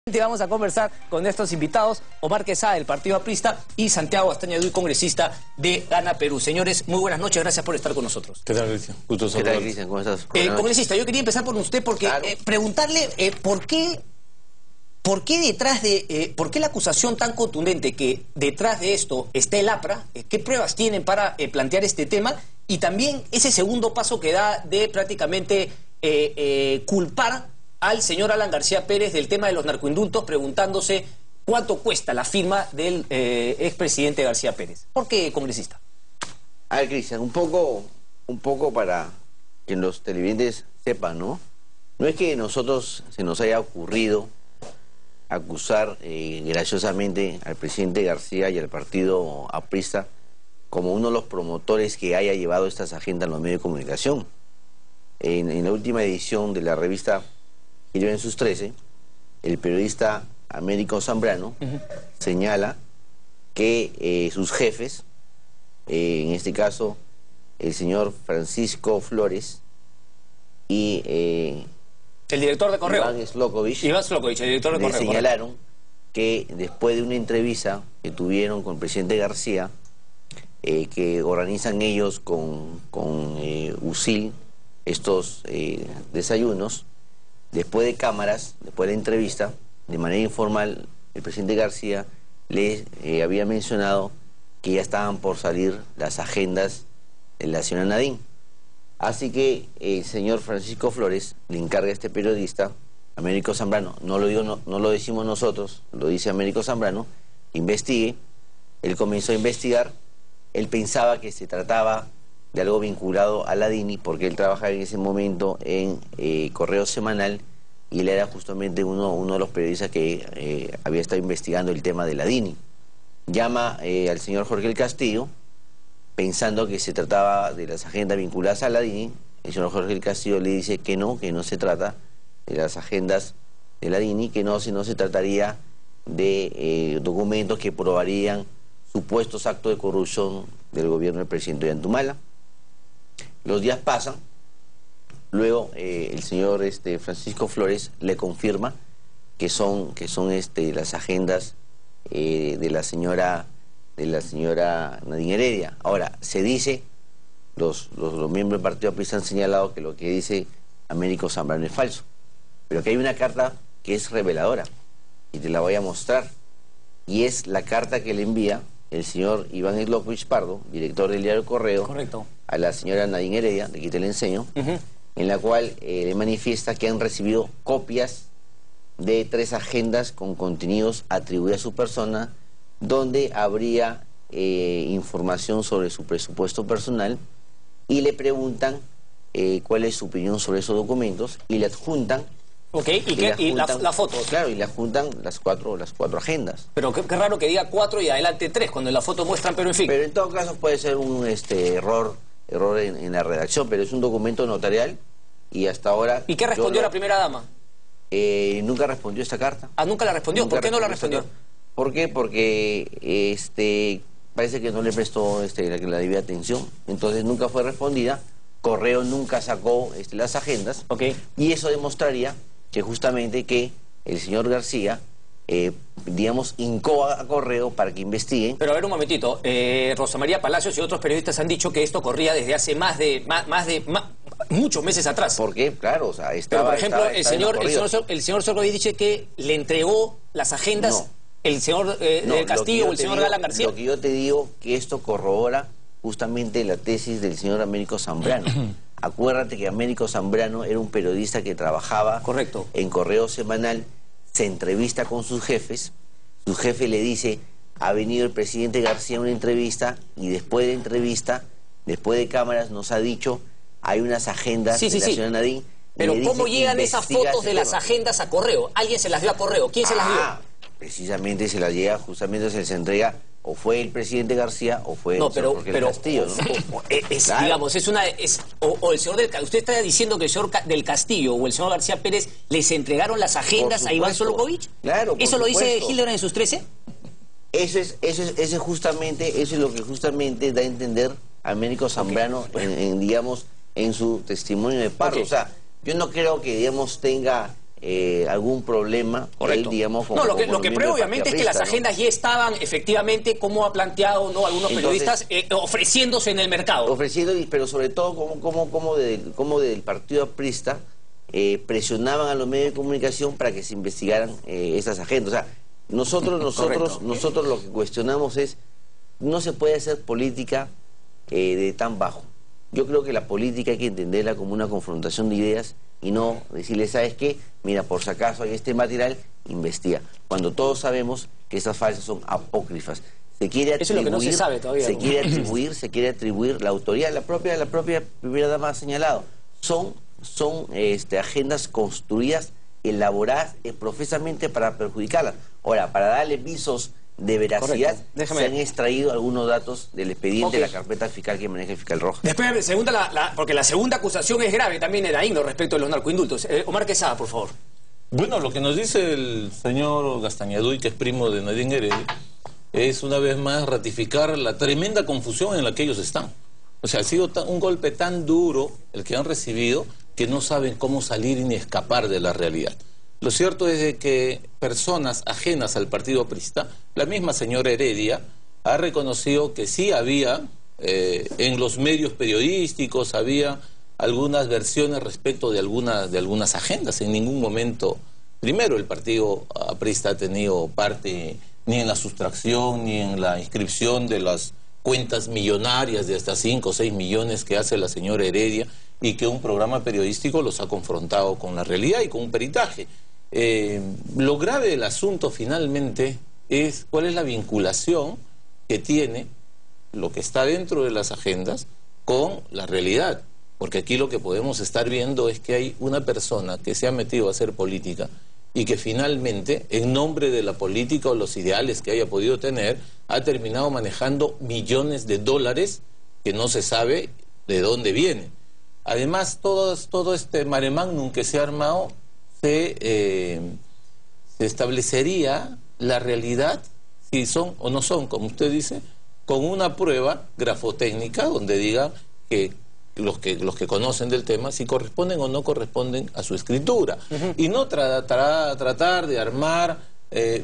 Vamos a conversar con estos invitados, Omar Quesada del Partido Aprista y Santiago Astañaduy, congresista de Gana Perú. Señores, muy buenas noches, gracias por estar con nosotros. ¿Qué tal, Cristian? Gusto saludarte. ¿Qué tal, Cristian? ¿Cómo estás? Congresista, yo quería empezar por usted porque claro. Preguntarle ¿por qué la acusación tan contundente que detrás de esto está el APRA? ¿Qué pruebas tienen para plantear este tema? Y también ese segundo paso que da de prácticamente culpar al señor Alan García Pérez del tema de los narcoindultos, preguntándose cuánto cuesta la firma del expresidente García Pérez. ¿Por qué, congresista? A ver, Cristian, un poco para que los televidentes sepan, ¿no? No es que nosotros se nos haya ocurrido acusar graciosamente al presidente García y al partido aprista como uno de los promotores que haya llevado estas agendas en los medios de comunicación. En la última edición de la revista Giro en sus 13, el periodista Américo Zambrano señala que sus jefes, en este caso el señor Francisco Flores y el director de Correo, Iván Slokovich, el director de Correo, señalaron que después de una entrevista que tuvieron con el presidente García, que organizan ellos con USIL estos desayunos, después de cámaras, después de la entrevista, de manera informal, el presidente García les había mencionado que ya estaban por salir las agendas de la señora Nadine. Así que el señor Francisco Flores le encarga a este periodista, Américo Zambrano, no lo decimos nosotros, lo dice Américo Zambrano, investigue. Él comenzó a investigar, él pensaba que se trataba de algo vinculado a la DINI, porque él trabajaba en ese momento en Correo Semanal, y él era justamente uno de los periodistas que había estado investigando el tema de la DINI. Llama al señor Jorge el Castillo, pensando que se trataba de las agendas vinculadas a la DINI. El señor Jorge el Castillo le dice que no se trata de las agendas de la DINI, que no, sino se trataría de documentos que probarían supuestos actos de corrupción del gobierno del presidente Ollantumala. Los días pasan, luego el señor Francisco Flores le confirma que son las agendas de la señora Nadine Heredia. Ahora, se dice, los miembros del Partido Aprista han señalado que lo que dice Américo Zambrano es falso, pero que hay una carta que es reveladora, y te la voy a mostrar, y es la carta que le envía el señor Iván Slokovich Pardo, director del diario Correo, correcto, a la señora Nadine Heredia, de aquí te la enseño, en la cual le manifiesta que han recibido copias de 3 agendas con contenidos atribuidos a su persona, donde habría información sobre su presupuesto personal, y le preguntan cuál es su opinión sobre esos documentos, y le adjuntan la foto. Claro, y le adjuntan las cuatro agendas. Pero qué raro que diga 4 y adelante 3, cuando en la foto muestran, pero en fin. Pero en todo caso puede ser un error en la redacción, pero es un documento notarial, y hasta ahora... ¿Y qué respondió la primera dama? Nunca respondió esta carta. Ah, ¿nunca la respondió? ¿Por qué no la respondió? ¿Por qué? Porque parece que no le prestó la debida atención, entonces nunca fue respondida. Correo nunca sacó las agendas, y eso demostraría que justamente que el señor García, incoa a Correo para que investiguen. Pero a ver un momentito, Rosa María Palacios y otros periodistas han dicho que esto corría desde hace muchos meses atrás. ¿Por qué? Claro, o sea, estaba... Pero, por ejemplo, el señor Sorgoy dice que le entregó las agendas... No. ¿El señor del Castillo o el señor Alan García? Lo que yo te digo, que esto corrobora justamente la tesis del señor Américo Zambrano. Acuérdate que Américo Zambrano era un periodista que trabajaba en Correo Semanal, se entrevista con sus jefes, su jefe le dice, ha venido el presidente García a una entrevista, y después de entrevista, después de cámaras, nos ha dicho, hay unas agendas de la señora Nadine. Pero ¿cómo llegan esas fotos de las agendas a Correo? ¿Alguien se las dio a Correo? ¿Quién se las dio? Precisamente se las llega, justamente se les entrega, o fue el presidente García o fue el señor Castillo, ¿no? Claro. Digamos, o el señor usted está diciendo que el señor del Castillo o el señor García Pérez les entregaron las agendas a Iván Slokovich. Claro, ¿Eso lo dice Hildebrand en sus 13? Eso es lo que justamente da a entender a Américo Zambrano en su testimonio de Pardo. O sea, yo no creo que, digamos, tenga algún problema. Correcto. Él, digamos, no, lo que prueba obviamente es que las agendas ya estaban efectivamente, como ha planteado, ¿no?, algunos periodistas, ofreciéndose en el mercado. Ofreciendo, pero sobre todo como del partido aprista presionaban a los medios de comunicación para que se investigaran esas agendas. O sea, nosotros lo que cuestionamos es, no se puede hacer política de tan bajo. Yo creo que la política hay que entenderla como una confrontación de ideas y no decirle, ¿sabes qué? Mira, por si acaso hay este material, investiga. Cuando todos sabemos que esas falsas son apócrifas. Se quiere atribuir, eso es lo que no se sabe todavía. Se quiere atribuir la autoría, la propia primera dama ha señalado. Son agendas construidas, elaboradas profesamente para perjudicarlas. Ahora, para darle visos de veracidad, se han extraído algunos datos del expediente de la carpeta fiscal que maneja el fiscal Rojas. Después, porque la segunda acusación es grave también, Edaín, respecto de los narcoindultos. Omar Quesada, por favor. Bueno, lo que nos dice el señor Gastañaduy, que es primo de Nadine Heredia, es una vez más ratificar la tremenda confusión en la que ellos están. O sea, ha sido un golpe tan duro el que han recibido que no saben cómo salir ni escapar de la realidad. Lo cierto es de que personas ajenas al partido aprista, la misma señora Heredia, ha reconocido que sí había, en los medios periodísticos, había algunas versiones respecto de algunas agendas. En ningún momento, primero, el partido aprista ha tenido parte ni en la sustracción, ni en la inscripción de las cuentas millonarias de hasta 5 o 6 millones que hace la señora Heredia, y que un programa periodístico los ha confrontado con la realidad y con un peritaje. Lo grave del asunto finalmente es cuál es la vinculación que tiene lo que está dentro de las agendas con la realidad, porque aquí lo que podemos estar viendo es que hay una persona que se ha metido a hacer política y que finalmente, en nombre de la política o los ideales que haya podido tener, ha terminado manejando millones de dólares que no se sabe de dónde vienen. Además, todo este mare magnum que se ha armado, se establecería la realidad, si son o no son, como usted dice, con una prueba grafotécnica donde diga que los que conocen del tema si corresponden o no corresponden a su escritura. Y no tratar de armar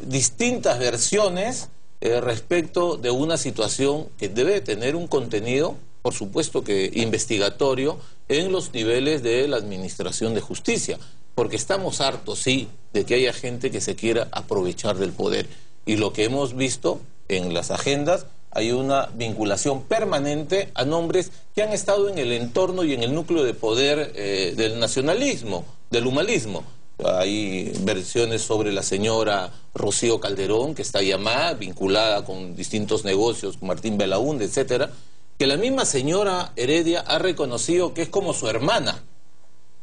distintas versiones respecto de una situación que debe tener un contenido, por supuesto que investigatorio, en los niveles de la administración de justicia, porque estamos hartos, sí, de que haya gente que se quiera aprovechar del poder, y lo que hemos visto en las agendas, hay una vinculación permanente a nombres que han estado en el entorno y en el núcleo de poder del nacionalismo, del humanismo. Hay versiones sobre la señora Rocío Calderón, que está llamada, vinculada con distintos negocios, con Martín Belaúnde, etcétera, que la misma señora Heredia ha reconocido que es como su hermana,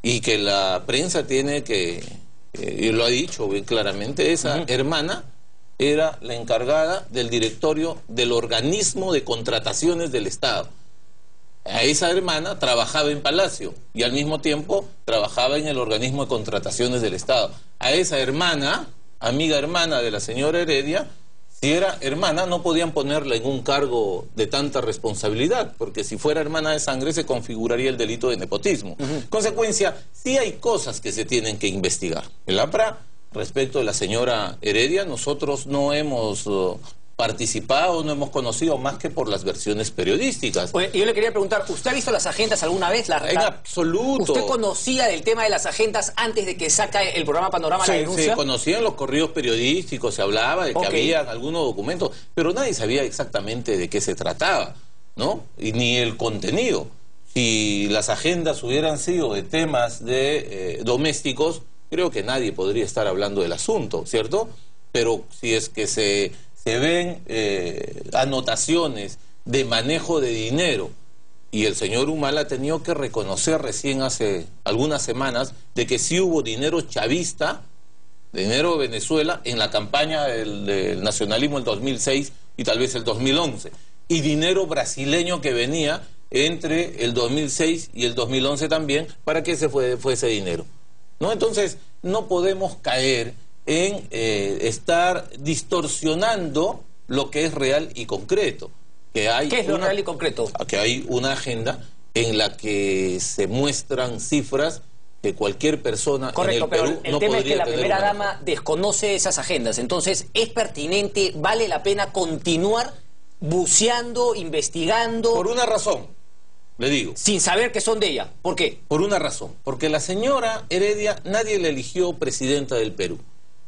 y que la prensa tiene que, y lo ha dicho bien claramente, esa hermana era la encargada del directorio del organismo de contrataciones del Estado. A esa hermana trabajaba en Palacio y al mismo tiempo trabajaba en el organismo de contrataciones del Estado. A esa hermana, amiga hermana de la señora Heredia, si era hermana no podían ponerla en un cargo de tanta responsabilidad, porque si fuera hermana de sangre se configuraría el delito de nepotismo. Consecuencia, sí hay cosas que se tienen que investigar. El APRA, respecto de la señora Heredia, nosotros no hemos participado, no hemos conocido más que por las versiones periodísticas. Oye, yo le quería preguntar, ¿usted ha visto las agendas alguna vez? En absoluto. ¿Usted conocía del tema de las agendas antes de que saca el programa Panorama la denuncia? Se conocían los correos periodísticos, se hablaba de que había algunos documentos, pero nadie sabía exactamente de qué se trataba, ¿no? Y ni el contenido. Si las agendas hubieran sido de temas de domésticos, creo que nadie podría estar hablando del asunto, ¿cierto? Pero si es que se ven anotaciones de manejo de dinero, y el señor Humala ha tenido que reconocer recién hace algunas semanas de que sí hubo dinero chavista, dinero de Venezuela, en la campaña del nacionalismo el 2006 y tal vez el 2011, y dinero brasileño que venía entre el 2006 y el 2011 también. ¿Para qué se fue ese dinero? ¿No? Entonces, no podemos caer en estar distorsionando lo que es real y concreto. ¿Qué es lo real y concreto? Que hay una agenda en la que se muestran cifras que cualquier persona correcto, en el Perú pero el no tema es que podría la tener primera una dama desconoce esas agendas. Entonces, ¿es pertinente, vale la pena continuar buceando, investigando, Por una razón, le digo. sin saber que son de ella? ¿Por qué? Por una razón. Porque la señora Heredia nadie la eligió presidenta del Perú.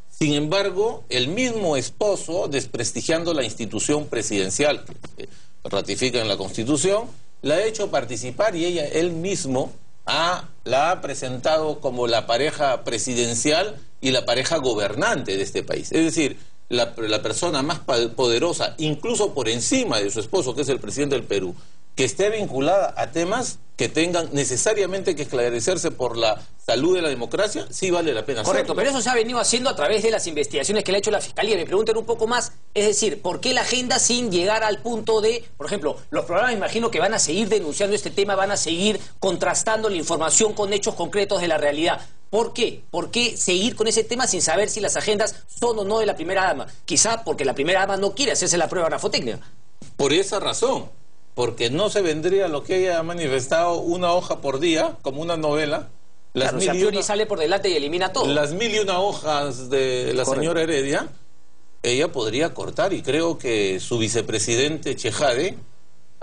Sin embargo, el mismo esposo, desprestigiando la institución presidencial que ratifica en la Constitución, la ha hecho participar y él mismo la ha presentado como la pareja presidencial y la pareja gobernante de este país. Es decir, la persona más poderosa, incluso por encima de su esposo, que es el presidente del Perú, que esté vinculada a temas que tengan necesariamente que esclarecerse por la salud de la democracia, sí vale la pena Correcto, hacerlo. pero eso se ha venido haciendo a través de las investigaciones que le ha hecho la Fiscalía. Me preguntan un poco más, es decir, ¿por qué la agenda sin llegar al punto de, por ejemplo, los programas, me imagino que van a seguir denunciando este tema, van a seguir contrastando la información con hechos concretos de la realidad? ¿Por qué? ¿Por qué seguir con ese tema sin saber si las agendas son o no de la primera dama? Quizá porque la primera dama no quiere hacerse la prueba grafotécnica. Por esa razón, porque no se vendría lo que ella ha manifestado, una hoja por día, como una novela. Claro, o sea, Fiori sale por delante y elimina todo. Las 1001 hojas de la señora Heredia, ella podría cortar, y creo que su vicepresidente Chejade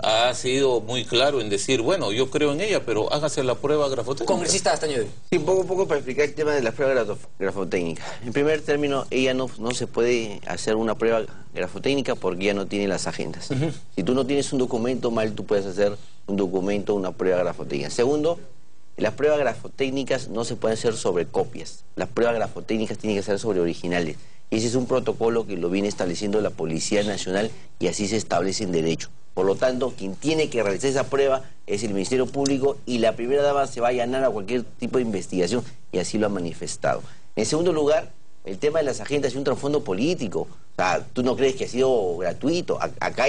ha sido muy claro en decir, bueno, yo creo en ella, pero hágase la prueba grafotécnica. Congresista Castañeda. Sí, poco para explicar el tema de la prueba grafotécnica. En primer término, ella no se puede hacer una prueba grafotécnica porque ella no tiene las agendas. Si tú no tienes un documento, mal tú puedes hacer un documento, una prueba grafotécnica. Segundo, las pruebas grafotécnicas no se pueden hacer sobre copias. Las pruebas grafotécnicas tienen que ser sobre originales. Y ese es un protocolo que lo viene estableciendo la Policía Nacional y así se establece en derecho. Por lo tanto, quien tiene que realizar esa prueba es el Ministerio Público y la primera dama se va a allanar a cualquier tipo de investigación y así lo ha manifestado. En segundo lugar, el tema de las agendas es un trasfondo político. O sea, tú no crees que ha sido gratuito. Acá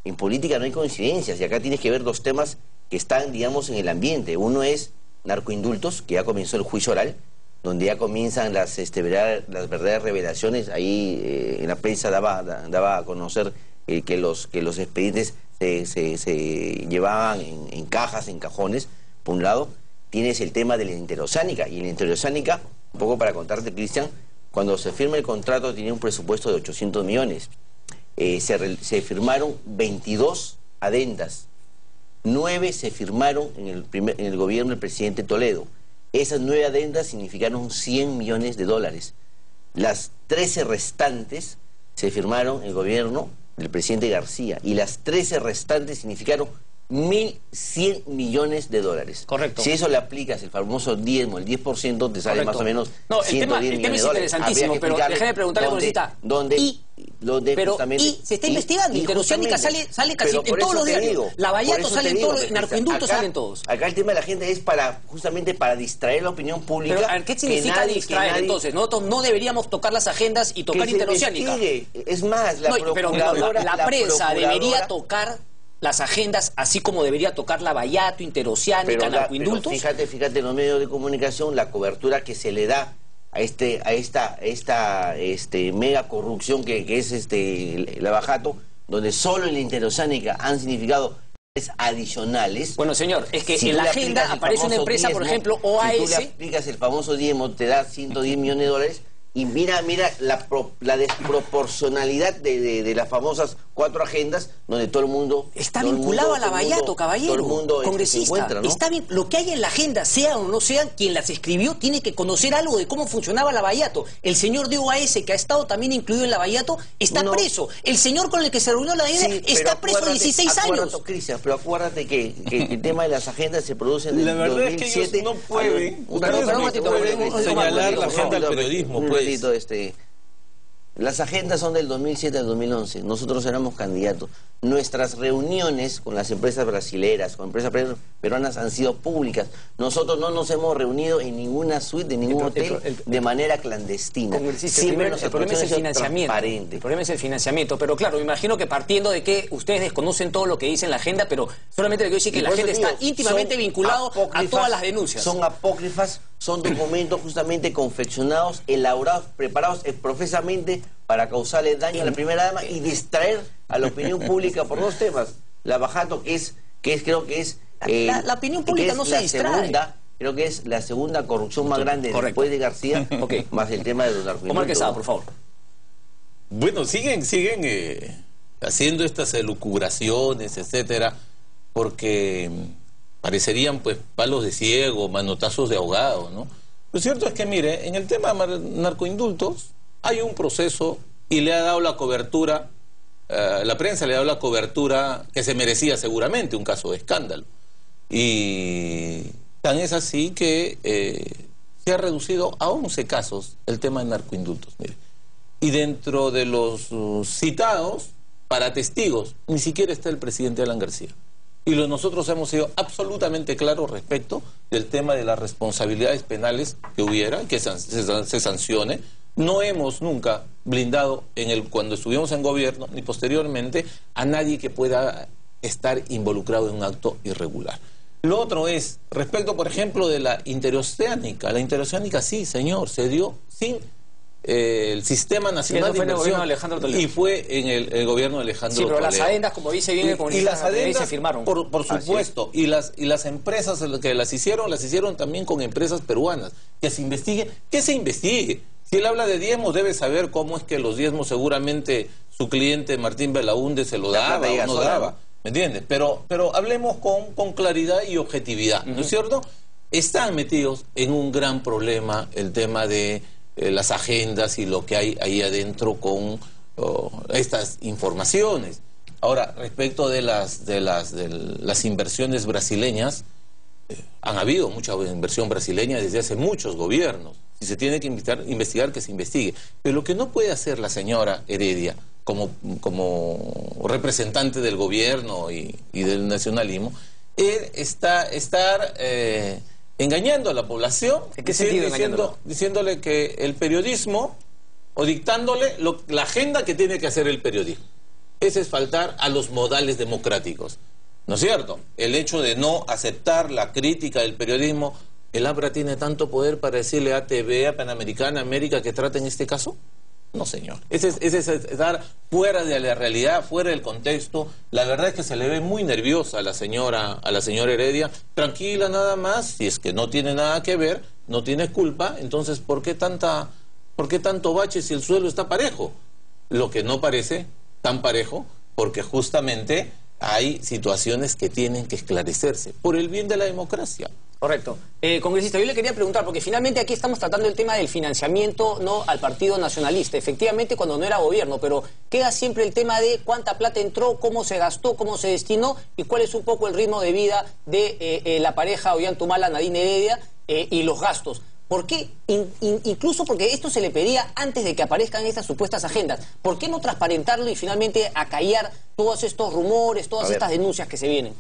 en política no hay coincidencias y acá tienes que ver dos temas que están, digamos, en el ambiente. Uno es narcoindultos, que ya comenzó el juicio oral, donde ya comienzan las verdaderas revelaciones. Ahí en la prensa daba a conocer que los expedientes se llevaban en cajas, en cajones. Por un lado, tienes el tema de la interoceánica, y en la interoceánica, un poco para contarte, Cristian, cuando se firma el contrato tenía un presupuesto de 800 millones. Se firmaron 22 adendas, 9 se firmaron en el gobierno del presidente Toledo. Esas 9 adendas significaron 100 millones de dólares. Las 13 restantes se firmaron en el gobierno del presidente García y las 13 restantes significaron 1.100 millones de dólares. Correcto. Si eso le aplicas el famoso diezmo, el 10%, te sale Correcto. más o menos No, 110 millones es de dólares. interesantísimo, pero déjame preguntarle, congresista. Pero se está investigando, interoceánica sale casi en todos los diarios. Lavallato sale en todos, narcoindultos salen todos. Acá el tema de la gente es justamente para distraer la opinión pública. Pero, a ver, ¿qué significa distraer entonces? Nosotros no deberíamos tocar las agendas y tocar interoceánica. Es más, la prensa debería tocar las agendas, así como debería tocar Lavallato, interoceánica, narcoindultos. Pero fíjate en los medios de comunicación la cobertura que se le da a esta mega corrupción que es Lavajato, donde solo en la interoceánica han significado adicionales. Bueno, señor, es que en la agenda aparece una empresa, por ejemplo, OAS. Si tú le aplicas el famoso diezmo, te da 110 millones de dólares. Y mira la desproporcionalidad de las famosas 4 agendas donde todo el mundo... Está vinculado a Lavallato, caballero, todo el mundo congresista. se encuentra, ¿no? Está bien, lo que hay en la agenda, sea o no sea, quien las escribió tiene que conocer algo de cómo funcionaba Lavallato. El señor de OAS, que ha estado también incluido en Lavallato, está preso. El señor con el que se reunió la agenda está preso 16 años. Cristian, pero acuérdate que el tema de las agendas se produce en el 2007. La verdad es que ellos no pueden, señalar la agenda del periodismo, pues. Las agendas son del 2007 al 2011. Nosotros éramos candidatos. Nuestras reuniones con las empresas brasileras, con empresas peruanas han sido públicas. Nosotros no nos hemos reunido en ninguna suite, en ningún hotel, de manera clandestina. Siempre el problema es el financiamiento. El problema es el financiamiento. Pero claro, me imagino que partiendo de que ustedes desconocen todo lo que dice en la agenda, pero solamente le quiero decir que la agenda está íntimamente vinculado a todas las denuncias. Son apócrifas, son documentos justamente confeccionados, elaborados, preparados profesamente para causarle daño a la primera dama y distraer a la opinión pública por 2 temas. Lavajato, creo que es la opinión pública no se distrae. creo que es la segunda corrupción más grande después de García, más el tema de los narcoindultos. Omar Quesada, por favor. Bueno, siguen haciendo estas elucubraciones, etcétera, porque parecerían pues palos de ciego, manotazos de ahogado, ¿no? Lo cierto es que, mire, en el tema de narcoindultos hay un proceso y le ha dado la cobertura, la prensa le ha dado la cobertura que se merecía seguramente, un caso de escándalo. Y tan es así que se ha reducido a 11 casos el tema de narcoindultos, mire. Y dentro de los citados, para testigos, ni siquiera está el presidente Alan García. Y nosotros hemos sido absolutamente claros respecto del tema de las responsabilidades penales que hubiera, que se sancione. No hemos nunca blindado cuando estuvimos en gobierno, ni posteriormente, a nadie que pueda estar involucrado en un acto irregular. Lo otro es, respecto, por ejemplo, de la interoceánica. La interoceánica, sí, señor, se dio sin el Sistema Nacional de Inversión, y fue en el gobierno de Alejandro Toledo. Sí, pero las adendas, como dice bien el comunicado, las adendas se firmaron. Por supuesto, y las empresas que las hicieron también con empresas peruanas. Que se investigue. ¿Qué se investigue? Si él habla de diezmos, debe saber cómo es que los diezmos seguramente su cliente Martín Belaúnde se lo daba o no daba. ¿Me entiendes? Pero hablemos con claridad y objetividad, ¿no es cierto? Están metidos en un gran problema el tema de las agendas y lo que hay ahí adentro con estas informaciones. Ahora, respecto de las inversiones brasileñas, han habido mucha inversión brasileña desde hace muchos gobiernos. Si se tiene que investigar, que se investigue. Pero lo que no puede hacer la señora Heredia como representante del gobierno y del nacionalismo es estar engañando a la población. ¿En qué sentido diciéndole que el periodismo, o dictándole la agenda que tiene que hacer el periodismo. Ese es faltar a los modales democráticos, ¿no es cierto? El hecho de no aceptar la crítica del periodismo. ¿El APRA tiene tanto poder para decirle a TV, a Panamericana, a América que traten este caso? No, señor. Ese es estar fuera de la realidad, fuera del contexto. La verdad es que se le ve muy nerviosa a la señora Heredia. Tranquila nada más, si es que no tiene nada que ver, no tiene culpa, entonces ¿por qué tanto bache si el suelo está parejo? Lo que no parece tan parejo, porque justamente hay situaciones que tienen que esclarecerse por el bien de la democracia. Correcto. Congresista, yo le quería preguntar, porque finalmente aquí estamos tratando el tema del financiamiento, ¿no?, al Partido Nacionalista. Efectivamente, cuando no era gobierno, pero queda siempre el tema de cuánta plata entró, cómo se gastó, cómo se destinó y cuál es un poco el ritmo de vida de la pareja Ollantumala, Nadine Heredia, y los gastos. ¿Por qué? Incluso porque esto se le pedía antes de que aparezcan estas supuestas agendas. ¿Por qué no transparentarlo y finalmente acallar todos estos rumores, todas estas denuncias que se vienen?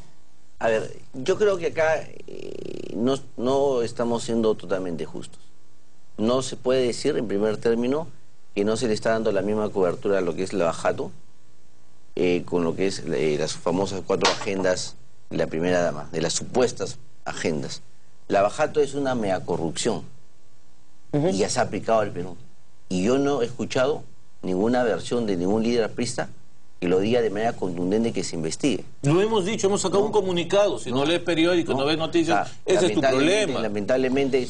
A ver, yo creo que acá no estamos siendo totalmente justos. No se puede decir, en primer término, que no se le está dando la misma cobertura a lo que es la Bajato, con lo que es las famosas 4 agendas de la primera dama, de las supuestas agendas. La Bajato es una mea corrupción y ya se ha aplicado al Perú. Y yo no he escuchado ninguna versión de ningún líder aprista que lo diga de manera contundente, que se investigue. Lo hemos dicho, hemos sacado un comunicado. Si no lees periódicos, no ves noticias, ese es tu problema. Lamentablemente,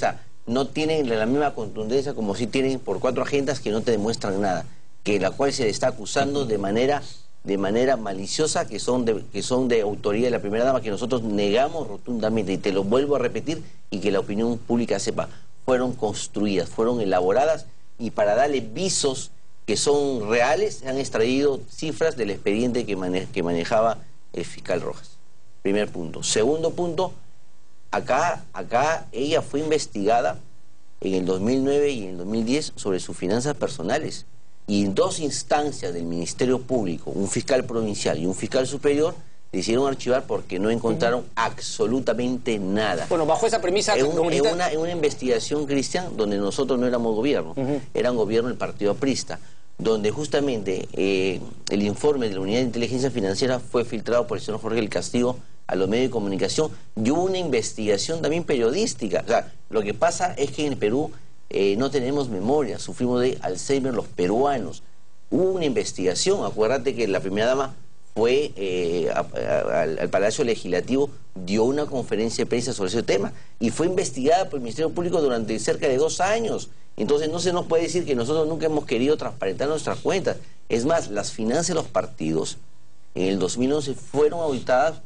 no tienen la misma contundencia como si tienen por 4 agendas que no te demuestran nada, que la cual se le está acusando de manera maliciosa, que son de autoría de la primera dama, que nosotros negamos rotundamente, y te lo vuelvo a repetir, y que la opinión pública sepa, fueron construidas, fueron elaboradas, y para darle visos que son reales, se han extraído cifras del expediente que manejaba el fiscal Rojas. Primer punto. Segundo punto, acá ella fue investigada en el 2009 y en el 2010 sobre sus finanzas personales. Y en 2 instancias del Ministerio Público, un fiscal provincial y un fiscal superior, le hicieron archivar porque no encontraron absolutamente nada. Bueno, bajo esa premisa... En una investigación, Cristian, donde nosotros no éramos gobierno, era un gobierno del Partido Aprista, donde justamente el informe de la Unidad de Inteligencia Financiera fue filtrado por el señor Jorge del Castillo a los medios de comunicación, y hubo una investigación también periodística. O sea, lo que pasa es que en el Perú no tenemos memoria, sufrimos de Alzheimer los peruanos. Hubo una investigación, acuérdate que la primera dama fue al Palacio Legislativo dio una conferencia de prensa sobre ese tema y fue investigada por el Ministerio Público durante cerca de 2 años. Entonces no se nos puede decir que nosotros nunca hemos querido transparentar nuestras cuentas. Es más, las finanzas de los partidos en el 2011 fueron auditadas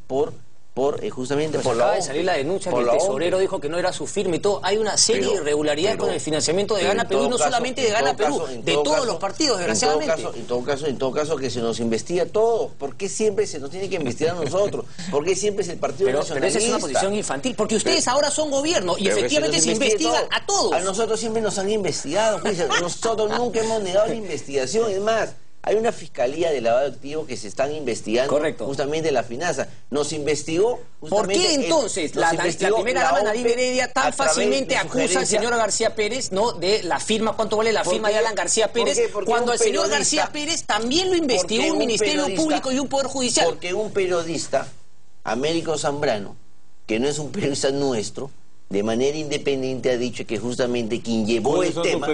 justamente por la acaba OMP. de salir la denuncia que el tesorero dijo que no era su firma y todo. Hay una serie de irregularidades con el financiamiento de Gana Perú, y no solamente de Gana Perú, de todos los partidos, desgraciadamente. En todo caso que se nos investiga todo. ¿Por qué siempre se nos tiene que investigar a nosotros? ¿Por qué siempre es el Partido Nacionalista? Pero esa es una posición infantil, porque ustedes ahora son gobierno y efectivamente se investiga a todos. A nosotros siempre nos han investigado, pues. Nosotros nunca hemos negado la investigación. Es más, hay una fiscalía de lavado de activos que se están investigando justamente la finanza. Nos investigó justamente... ¿Por qué entonces la primera dama Nadine Heredia tan fácilmente acusa al señor García Pérez, ¿no?, de la firma, cuánto vale la firma de Alan García Pérez, cuando el señor García Pérez también lo investigó un Ministerio Público y un Poder Judicial? Porque un periodista, Américo Zambrano, que no es un periodista nuestro, de manera independiente ha dicho que justamente quien llevó el tema,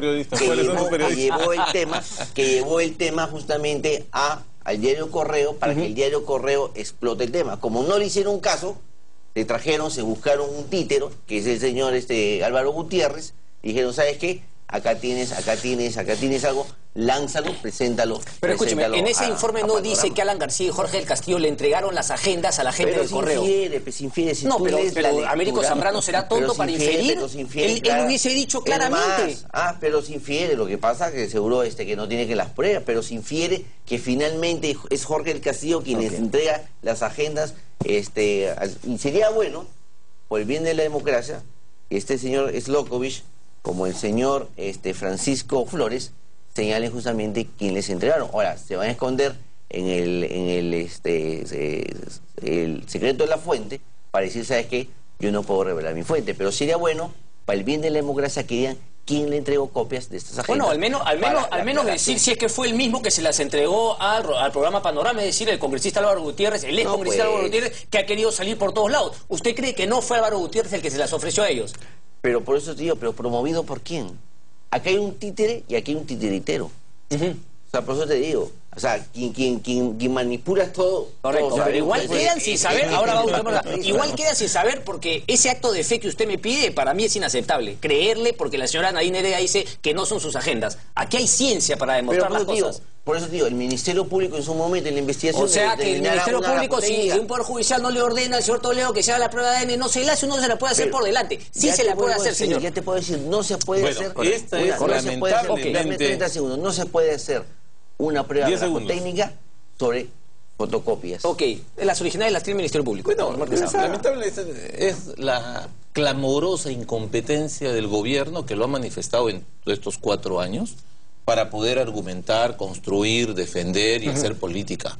que llevó el tema justamente al diario Correo para que el diario Correo explote el tema. Como no le hicieron caso, se buscaron un títero, que es el señor Álvaro Gutiérrez, y dijeron, ¿sabes qué? Acá tienes algo, lánzalo, preséntalo. Pero escúcheme, en ese informe no dice que Alan García y Jorge del Castillo le entregaron las agendas a la gente del Correo. Infiere, si no, tú pero lectura, Américo Zambrano será tonto para inferir. Él hubiese dicho claramente. Pero se infiere, lo que pasa que seguro que no tiene que las pruebas, pero se infiere que finalmente es Jorge del Castillo quien les entrega las agendas, y sería bueno, por el bien de la democracia, que este señor Slokovich, como el señor Francisco Flores, señalen justamente quién les entregaron. Ahora, se van a esconder en el secreto de la fuente para decir, ¿sabes qué? Yo no puedo revelar mi fuente, pero sería bueno, para el bien de la democracia, que digan quién le entregó copias de estas agendas. Bueno, al menos decir si es que fue el mismo que se las entregó al programa Panorama, es decir, el congresista Álvaro Gutiérrez, el congresista Álvaro Gutiérrez, que ha querido salir por todos lados. ¿Usted cree que no fue Álvaro Gutiérrez el que se las ofreció a ellos? Pero por eso te digo, ¿pero promovido por quién? Acá hay un títere y aquí hay un titeritero. O sea, por eso te digo, o sea, quien manipula todo... Correcto, pero igual quedan sin saber, igual quedan sin saber, porque ese acto de fe que usted me pide, para mí es inaceptable. Creerle porque la señora Nadine Heredia dice que no son sus agendas. Aquí hay ciencia para demostrar las cosas. Por eso digo, el Ministerio Público en su momento, en la investigación... O sea, que el Ministerio Público, si un Poder Judicial no le ordena al señor Toledo que se haga la prueba de ADN, no se la hace, uno se la puede hacer por delante. Sí se la puede hacer, señor. Ya te puedo decir, no se puede hacer... No se puede hacer una prueba grafotécnica sobre fotocopias. Ok, las originales las tiene el Ministerio Público. Bueno, lamentable es la clamorosa incompetencia del gobierno que lo ha manifestado en estos 4 años para poder argumentar, construir, defender y hacer política.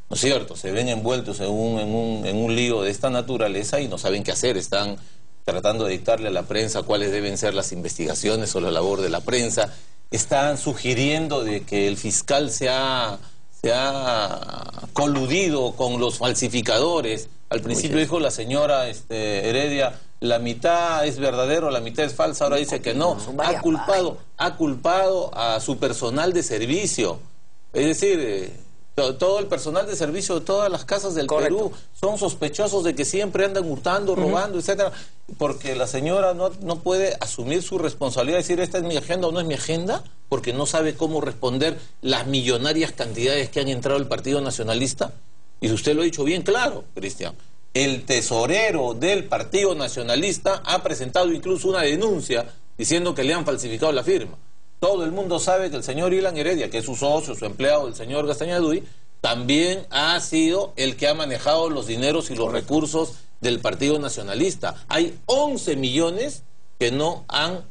¿No es cierto? Se ven envueltos en un lío de esta naturaleza y no saben qué hacer. Están tratando de dictarle a la prensa cuáles deben ser las investigaciones o la labor de la prensa. Están sugiriendo de que el fiscal se ha coludido con los falsificadores. Al principio dijo la señora Heredia, la mitad es verdadero, la mitad es falsa. Ahora dice que no. Ha culpado a su personal de servicio. Es decir, todo el personal de servicio de todas las casas del Perú son sospechosos de que siempre andan hurtando, robando, etcétera, porque la señora no puede asumir su responsabilidad, decir esta es mi agenda o no es mi agenda, porque no sabe cómo responder las millonarias cantidades que han entrado al Partido Nacionalista. Y usted lo ha dicho bien claro, Cristian. El tesorero del Partido Nacionalista ha presentado incluso una denuncia diciendo que le han falsificado la firma. Todo el mundo sabe que el señor Ilan Heredia, que es su socio, su empleado, el señor Gastañaduy, también ha sido el que ha manejado los dineros y los recursos del Partido Nacionalista. Hay 11 millones que no han,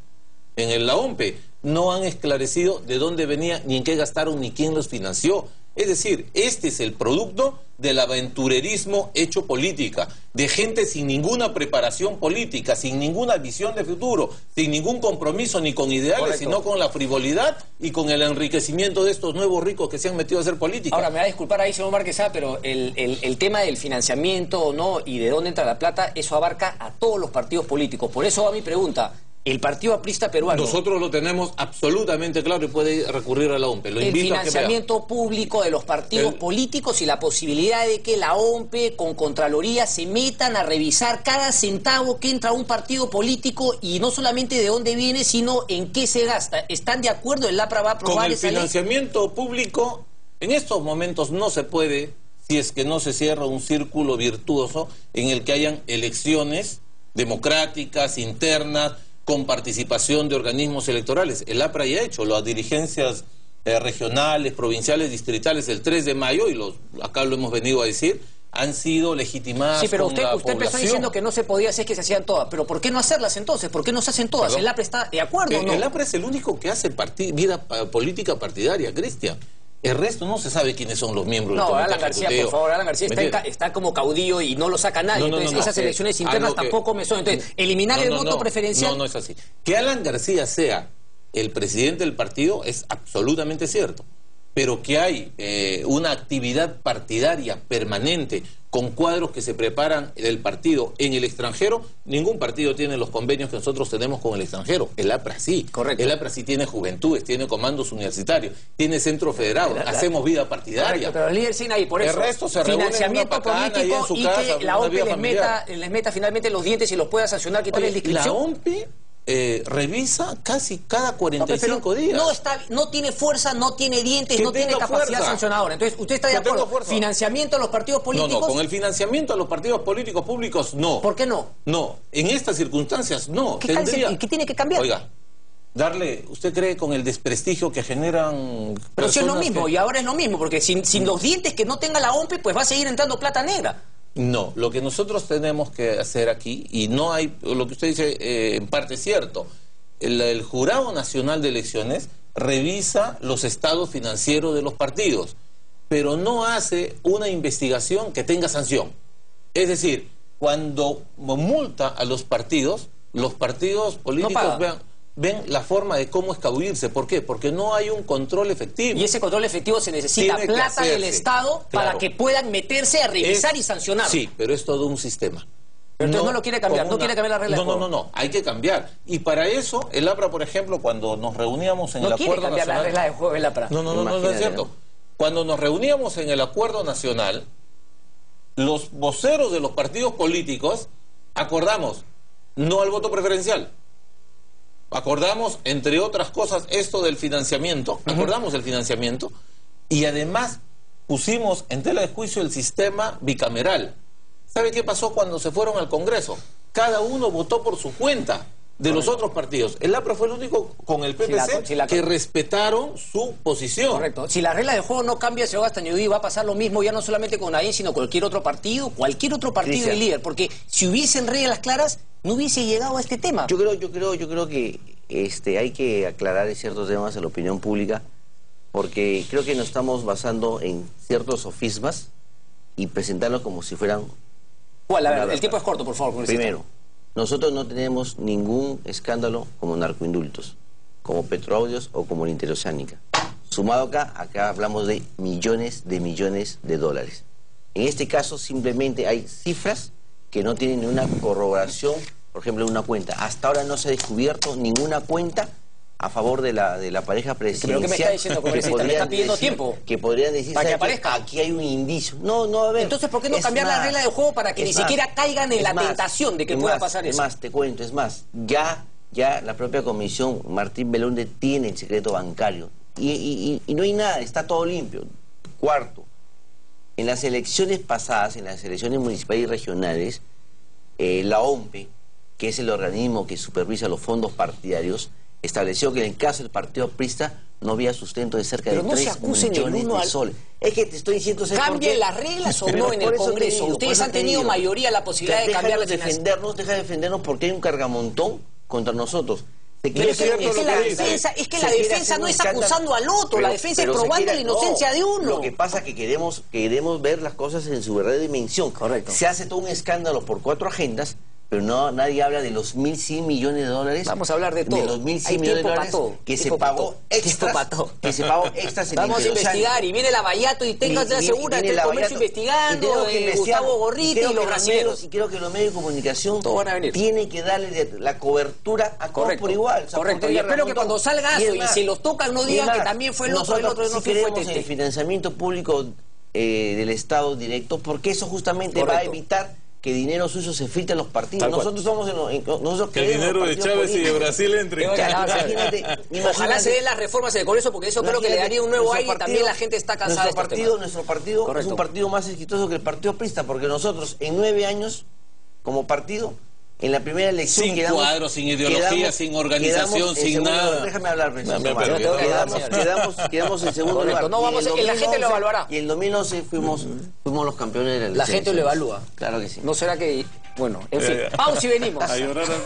en la OMPE, no han esclarecido de dónde venía, ni en qué gastaron, ni quién los financió. Es decir, este es el producto del aventurerismo hecho política, de gente sin ninguna preparación política, sin ninguna visión de futuro, sin ningún compromiso ni con ideales, sino con la frivolidad y con el enriquecimiento de estos nuevos ricos que se han metido a hacer política. Ahora, me va a disculpar ahí, señor Marquesá, pero el tema del financiamiento o no y de dónde entra la plata, eso abarca a todos los partidos políticos. Por eso va mi pregunta. el Partido Aprista Peruano, nosotros lo tenemos absolutamente claro y puede recurrir a la OMPE. Lo el invito a que financiamiento público de los partidos políticos y la posibilidad de que la OMPE con Contraloría se metan a revisar cada centavo que entra a un partido político y no solamente de dónde viene, sino en qué se gasta. ¿Están de acuerdo? ¿El APRA va a aprobar esa ley? Con el financiamiento público, en estos momentos no se puede, si es que no se cierra un círculo virtuoso en el que hayan elecciones democráticas, internas, con participación de organismos electorales. El APRA ya ha hecho las dirigencias regionales, provinciales, distritales el 3 de mayo, y acá lo hemos venido a decir, han sido legitimadas. Sí, pero con la usted empezó diciendo que no se podía hacer, que se hacían todas. Pero ¿por qué no hacerlas entonces? ¿Por qué no se hacen todas? ¿Perdón? ¿El APRA está de acuerdo o no? El APRA es el único que hace vida política partidaria, Cristian. El resto no se sabe quiénes son los miembros del comité Alan García, ejecutivo. por favor, Alan García está como caudillo y no lo saca nadie. Entonces, esas elecciones internas tampoco me son. Entonces, eliminar el voto preferencial... No es así. Que Alan García sea el presidente del partido es absolutamente cierto. Pero que hay una actividad partidaria permanente con cuadros que se preparan del partido en el extranjero, ningún partido tiene los convenios que nosotros tenemos con el extranjero. El APRA sí. Correcto. El APRA sí tiene juventudes, tiene comandos universitarios, tiene centro federado, hacemos vida partidaria. Correcto, pero el líder Sina ahí, por eso, el resto se reúne financiamiento en una pacana político en su y casa, que la una OMPE vida les meta finalmente los dientes y los pueda sancionar, quitarles la inscripción. La OMPE revisa casi cada 45 días. No tiene fuerza, no tiene dientes, Que no tiene tenga capacidad fuerza. sancionadora. Entonces, ¿usted está de acuerdo? ¿Financiamiento a los partidos políticos? No, con el financiamiento a los partidos políticos públicos no. ¿Por qué no? No, en estas circunstancias no. ¿Qué tiene que cambiar? Oiga, ¿usted cree con el desprestigio que generan? Pero si es lo mismo, y ahora es lo mismo, porque sin los dientes que no tenga la OMPE, pues va a seguir entrando plata negra. No, lo que nosotros tenemos que hacer aquí, y no hay, lo que usted dice en parte es cierto, el Jurado Nacional de Elecciones revisa los estados financieros de los partidos, pero no hace una investigación que tenga sanción. Es decir, cuando multa a los partidos políticos ven la forma de cómo escabullirse. ¿Por qué? Porque no hay un control efectivo. Y ese control efectivo se necesita plata del Estado para que puedan meterse a revisar y sancionar. Sí, pero es todo un sistema. Pero entonces no lo quiere cambiar, no quiere cambiar la regla de juego. No, hay que cambiar. Y para eso, el APRA, por ejemplo, cuando nos reuníamos en el Acuerdo Nacional... No quiere cambiar la regla de juego el APRA. No es cierto. Cuando nos reuníamos en el Acuerdo Nacional, los voceros de los partidos políticos acordamos no al voto preferencial. Acordamos, entre otras cosas, esto del financiamiento, acordamos el financiamiento, y además pusimos en tela de juicio el sistema bicameral. ¿Sabe qué pasó cuando se fueron al Congreso? Cada uno votó por su cuenta de los otros partidos. El APRA fue el único con el PPC que respetaron su posición. Correcto. Si la regla del juego no cambia, señor Castañedí, va a pasar lo mismo ya no solamente con AIN, sino cualquier otro partido y líder. Porque si hubiesen reglas claras, no hubiese llegado a este tema. Yo creo que hay que aclarar ciertos temas a la opinión pública, porque creo que nos estamos basando en ciertos sofismas y presentarlos como si fueran... ¿Cuál? A ver, el tiempo es corto, por favor. Primero, nosotros no tenemos ningún escándalo como narcoindultos, como Petroaudios o como la Interoceánica. Sumado acá hablamos de millones de dólares. En este caso simplemente hay cifras que no tienen ninguna corroboración, por ejemplo, una cuenta. Hasta ahora no se ha descubierto ninguna cuenta a favor de la pareja presidencial. ¿Pero qué me está diciendo, congresista? ¿Me está pidiendo tiempo? Que podrían decir, para que aparezca. Aquí hay un indicio. No, a ver. Entonces, ¿por qué no cambiar la regla del juego para que ni siquiera caigan en la tentación de que pueda pasar eso? Te cuento, ya la propia comisión, Martín Belunde, tiene el secreto bancario. Y no hay nada, está todo limpio. Cuarto, en las elecciones pasadas, en las elecciones municipales y regionales, la OMPE, que es el organismo que supervisa los fondos partidarios, estableció que en el caso del partido aprista no había sustento de cerca de 3 millones de soles. Es que te estoy diciendo... ¿Cambien las reglas o no en el Congreso? Ustedes han tenido mayoría la posibilidad de cambiar la defendernos, deja de defendernos porque hay un cargamontón contra nosotros. Es que la defensa no es acusando al otro, la defensa es probando la inocencia de uno. Lo que pasa es que queremos ver las cosas en su verdadera dimensión. Correcto. Se hace todo un escándalo por 4 agendas, pero no, nadie habla de los 1.100 millones de dólares. Vamos a hablar de todo. De los 1.100 Hay millones de tiempo para dólares todo. que se Tiempo para pagó todo. Tiempo extras. para todo. Que se pagó extras en Vamos a Interoceánica. investigar, y viene la Bayato y tenga la segura, está el comercio investigando, Gustavo Gorriti y los brasileños. Y creo que los medios de comunicación Todos van a venir. tienen que darle la cobertura a todos por igual. O sea, Correcto. porque Y espero que cuando salga eso y más, si los tocan no digan más, que también fue el otro no nosotros fue creemos en este. el financiamiento público del Estado directo, porque eso justamente Correcto. va a evitar que dinero suyo se filtre en los partidos. Tal cual. Nosotros somos nosotros Que el creemos en dinero los de partidos Chávez y de políticos. Brasil entre. Ojalá se den las reformas en el Congreso, porque eso creo que le daría un nuevo nuestro aire y también la gente está cansada de estos temas. Nuestro partido Correcto. es un partido más exitoso que el partido prista, porque nosotros en 9 años, como partido, en la primera elección Sin cuadro, sin ideología, sin organización, sin nada. Déjame hablar, Francisco. No, pero quedamos en segundo Correcto, lugar. no vamos Y en la gente lo evaluará. Y en 2011 fuimos los campeones de la elección. La gente lo evalúa. Claro que sí. ¿No será que...? Bueno, en fin. Pausa y venimos. A llorar al